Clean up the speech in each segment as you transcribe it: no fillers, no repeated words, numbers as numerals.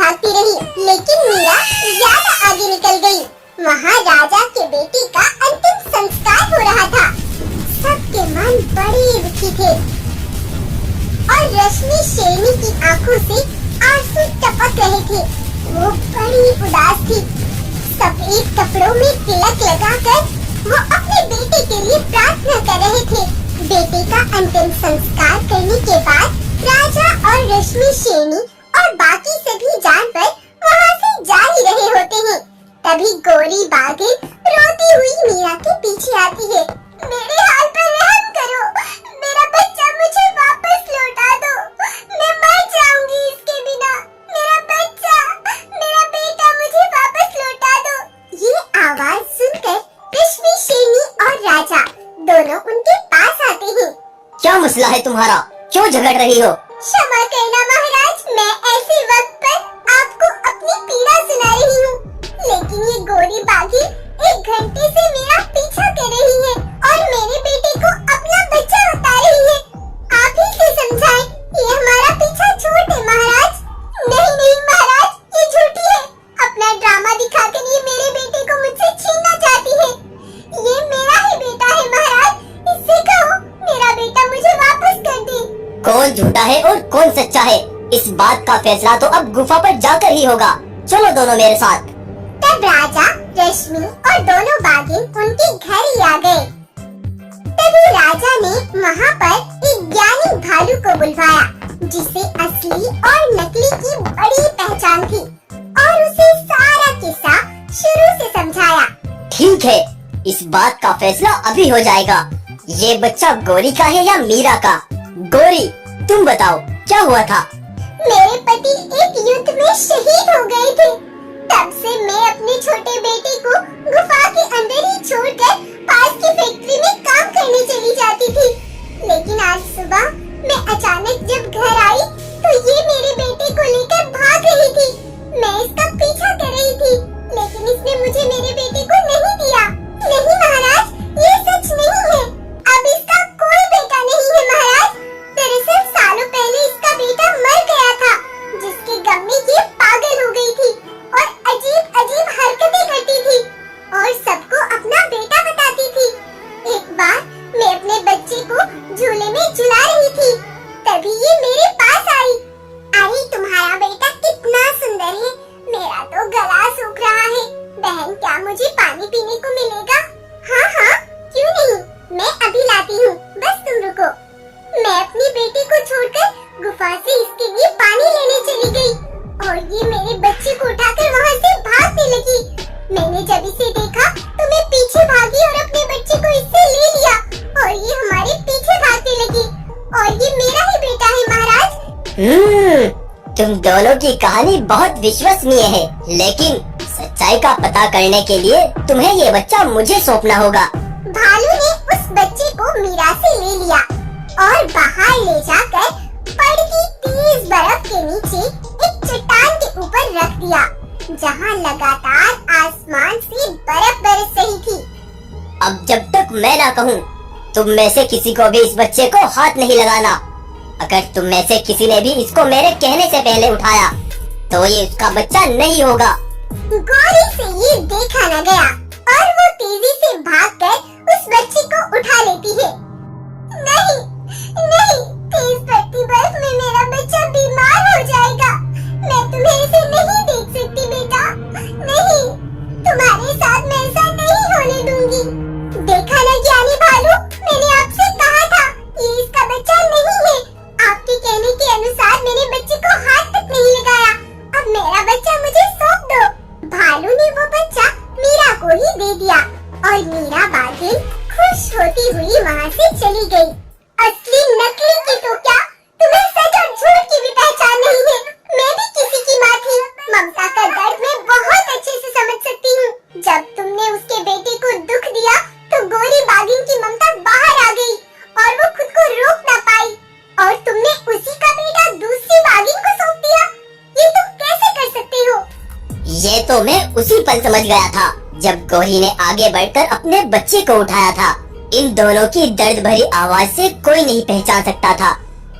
भागती रही, लेकिन मीरा ज्यादा आगे निकल गई। वहाँ राजा के बेटे का अंतिम संस्कार हो रहा था। सबके मन बड़े दुखी थे और रश्मि शेरनी की आंखों से आंसू टपक रहे थे। वो बड़ी उदास थी। सफेद कपड़ों में तिलक लगाकर वो अपने बेटे के लिए प्रार्थना कर रहे थे। बेटे का अंतिम संस्कार करने के बाद राजा और रश्मि शेरनी और बाकी सभी जानवर वहाँ से जा ही रहे होते हैं। तभी गोरी बाघिन रोती हुई मीरा के पीछे आती है। मेरे हाल पर रहम करो, मेरा बच्चा मुझे वापस लौटा दो, मैं मर जाऊंगी इसके बिना। मेरा बच्चा, मेरा बेटा मुझे वापस लौटा दो। ये आवाज सुनकर रश्मि शेरनी और राजा दोनों उनके पास आते हैं। क्या मसला है तुम्हारा? क्यों झगड़ रही हो? क्षमा करना महाराज, मैं ऐसे वक्त पर आपको अपनी पीड़ा सुना रही हूँ, लेकिन ये गोरी बाघिन 1 घंटे से मेरा पीछा कर रही है और मेरे बेटे को अपना बच्चा बता रही है। आप ही से समझाएं, ये हमारा पीछा छोड़ दे महाराज। नहीं नहीं महाराज, ये झूठी है। अपना ड्रामा दिखाकर ये मेरे बेटे को मुझसे छीनना चाहती है। ये मेरा ही बेटा है महाराज, इससे कहो मेरा बेटा मुझे वापस कर दे। कौन झूठा है और कौन सच्चा है, इस बात का फैसला तो अब गुफा पर जाकर ही होगा। चलो दोनों मेरे साथ। तब राजा, रश्मि और दोनों बाघिन उनके घर ही आ गए। तभी राजा ने वहाँ पर एक ज्ञानी भालू को बुलवाया, जिसे असली और नकली की बड़ी पहचान थी, और उसे सारा किस्सा शुरू से समझाया। ठीक है, इस बात का फैसला अभी हो जाएगा। ये बच्चा गोरी का है या मीरा का? गोरी, तुम बताओ क्या हुआ था? मेरे पति एक युद्ध में शहीद हो गए थे। तब से मैं अपने छोटे बेटे को गुफा के अंदर ही छोड़कर पास की फैक्ट्री में काम करने चली जाती थी। लेकिन आज सुबह मैं अचानक जब घर आई तो ये मेरे बेटे को लेकर भाग रही थी। मैं इसका पीछा कर रही थी, लेकिन इसने मुझे मेरे बेटे को नहीं दिया। नहीं महाराज, ये सच नहीं है। अब इसका कोई बेटा नहीं है महाराज। दरअसल सालों पहले इसका बेटा मर गया था, जिसके गम में ये पागल हो गई थी और अजीब अजीब हरकतें करती थी और सबको अपना बेटा बताती थी। एक बार मैं अपने बच्चे को झूले में झुला रही थी, तभी ये मेरे पास आई। अरे तुम्हारा बेटा कितना सुंदर है, मेरा तो गला सूख रहा है। बहन, क्या मुझे पानी पीने को मिलेगा? हाँ हाँ, क्यों नहीं, मैं अभी लाती हूँ, बस तुम रुको। मैं अपने बेटे को छोड़कर गुफा से इसके लिए पानी लेने चली गई और ये मेरे बच्चे को उठाकर वहाँ से भागने लगी। मैंने जब इसे देखा तो मैं पीछे भागी और अपने बच्चे को इससे ले लिया और ये हमारे पीछे भागने लगी और ये मेरा ही बेटा है महाराज। तुम दोनों की कहानी बहुत विश्वसनीय है, लेकिन सच्चाई का पता करने के लिए तुम्हें ये बच्चा मुझे सौंपना होगा। भालू ने उस बच्चे को मीरा से ले लिया और बाहर ले जाकर पड़ती तेज बर्फ के नीचे एक चट्टान के ऊपर रख दिया, जहाँ लगातार आसमान से बर्फ बरस रही थी। अब जब तक मैं ना कहूँ, तुम में से किसी को भी इस बच्चे को हाथ नहीं लगाना। अगर तुम में से किसी ने भी इसको मेरे कहने से पहले उठाया, तो ये उसका बच्चा नहीं होगा। गोरी से ये देखा न गया और वो तेजी से भागकर उस बच्चे को उठा लेती है। नहीं नहीं, तेज बढ़ती बर्फ में मेरा बच्चा बीमार हो जाएगा। मैं तुम्हें इसे नहीं देख सकती बेटा, नहीं, तुम्हारे साथ मैं ऐसा नहीं होने दूंगी। देखा ना ज्ञानी भालू, मैंने आपसे कहा था ये इसका बच्चा नहीं है। आपके कहने के अनुसार मैंने बच्चे को हाथ तक नहीं लगाया। अब मेरा बच्चा मुझे सौंप दो। भालू ने वो बच्चा मीरा को ही दे दिया और मीरा बाघिन खुश होती हुई वहाँ से चली गई। असली नकली की तो क्या, तुम्हें सच और झूठ की भी पहचान नहीं है। मैं भी किसी की माँ थी, ममता का दर्द मैं बहुत अच्छे से समझ सकती हूँ। जब तुमने उसके बेटे को दुख दिया तो गोरी बाघिन की ममता बाहर आ गई और वो खुद को रोक न पाई और तुमने उसी का बेटा दूसरी बाघिन को सौंप दिया। ये तुम कैसे कर सकते हो? ये तो मैं उसी पल समझ गया था, जब गोरी ने आगे बढ़कर अपने बच्चे को उठाया था। इन दोनों की दर्द भरी आवाज से कोई नहीं पहचान सकता था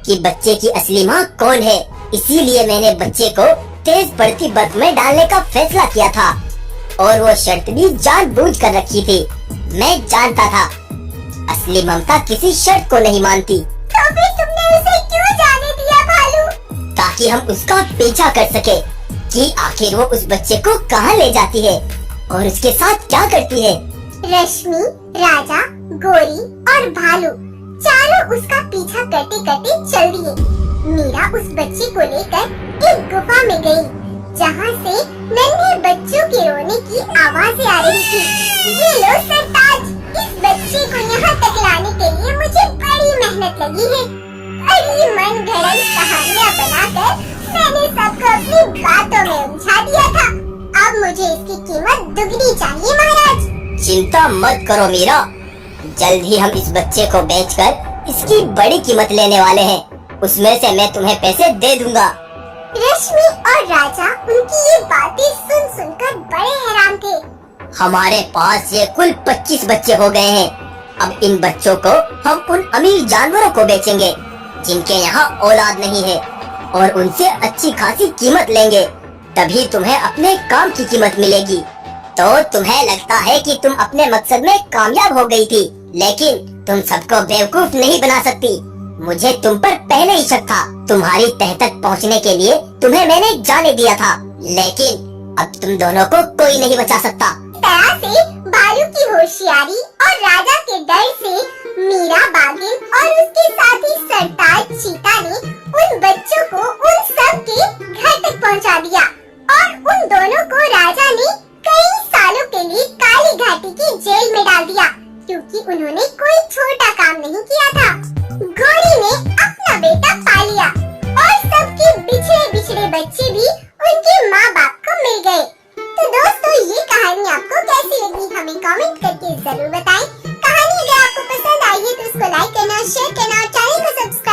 कि बच्चे की असली माँ कौन है। इसीलिए मैंने बच्चे को तेज बढ़ती बर्फ में डालने का फैसला किया था और वो शर्त भी जानबूझ कर रखी थी। मैं जानता था असली ममता किसी शर्त को नहीं मानती। तो फिर तुमने उसे क्यों जाने दिया भालू? ताकि हम उसका पीछा कर सके कि आखिर वो उस बच्चे को कहाँ ले जाती है और उसके साथ क्या करती है। रश्मि, राजा, गोरी और भालू चारों उसका पीछा करते करते चल दिए। मीरा उस बच्चे को लेकर एक गुफा में गई, जहाँ से नन्हे बच्चों के रोने की आवाजें आ रही थी। ये लो सरताज, इस बच्चे को यहाँ तक लाने के लिए मुझे बड़ी मेहनत लगी है। बड़ी मनगढ़ंत कहानियाँ बनाकर मैंने सबको अपनी बातों में उलझा दिया था। अब मुझे इसकी कीमत दुगनी चाहिए महाराज। चिंता मत करो मीरा, जल्द ही हम इस बच्चे को बेचकर इसकी बड़ी कीमत लेने वाले हैं। उसमें से मैं तुम्हें पैसे दे दूंगा। रश्मि और राजा उनकी ये बातें सुन सुनकर बड़े हैरान थे। हमारे पास ये कुल 25 बच्चे हो गए हैं। अब इन बच्चों को हम उन अमीर जानवरों को बेचेंगे जिनके यहाँ औलाद नहीं है और उनसे अच्छी खासी कीमत लेंगे। तभी तुम्हें अपने काम की कीमत मिलेगी। तो तुम्हें लगता है कि तुम अपने मकसद में कामयाब हो गई थी, लेकिन तुम सबको बेवकूफ नहीं बना सकती। मुझे तुम पर पहले ही शक था। तुम्हारी तह तक पहुंचने के लिए तुम्हें मैंने जाने दिया था, लेकिन अब तुम दोनों को कोई नहीं बचा सकता। तरह से भालू की होशियारी और राजा के डर से मीरा बागिन और उसके साथी सरताज चीता ने उन बच्चों को उन सब के घर तक पहुंचा दिया और उन दोनों को राजा ने कई सालों के लिए काली घाटी की जेल में डाल दिया, क्योंकि उन्होंने कोई छोटा काम नहीं किया था। गोरी ने अपना बेटा पा लिया और सबके बिछड़े बिछड़े बच्चे भी उनके माँ बाप को मिल गए। तो दोस्तों, ये कहानी आपको कैसी लगी हमें कमेंट करके जरूर बताएं। कहानी अगर आपको पसंद आई है तो उसको लाइक करना, शेयर करना और चैनल को सब्सक्राइब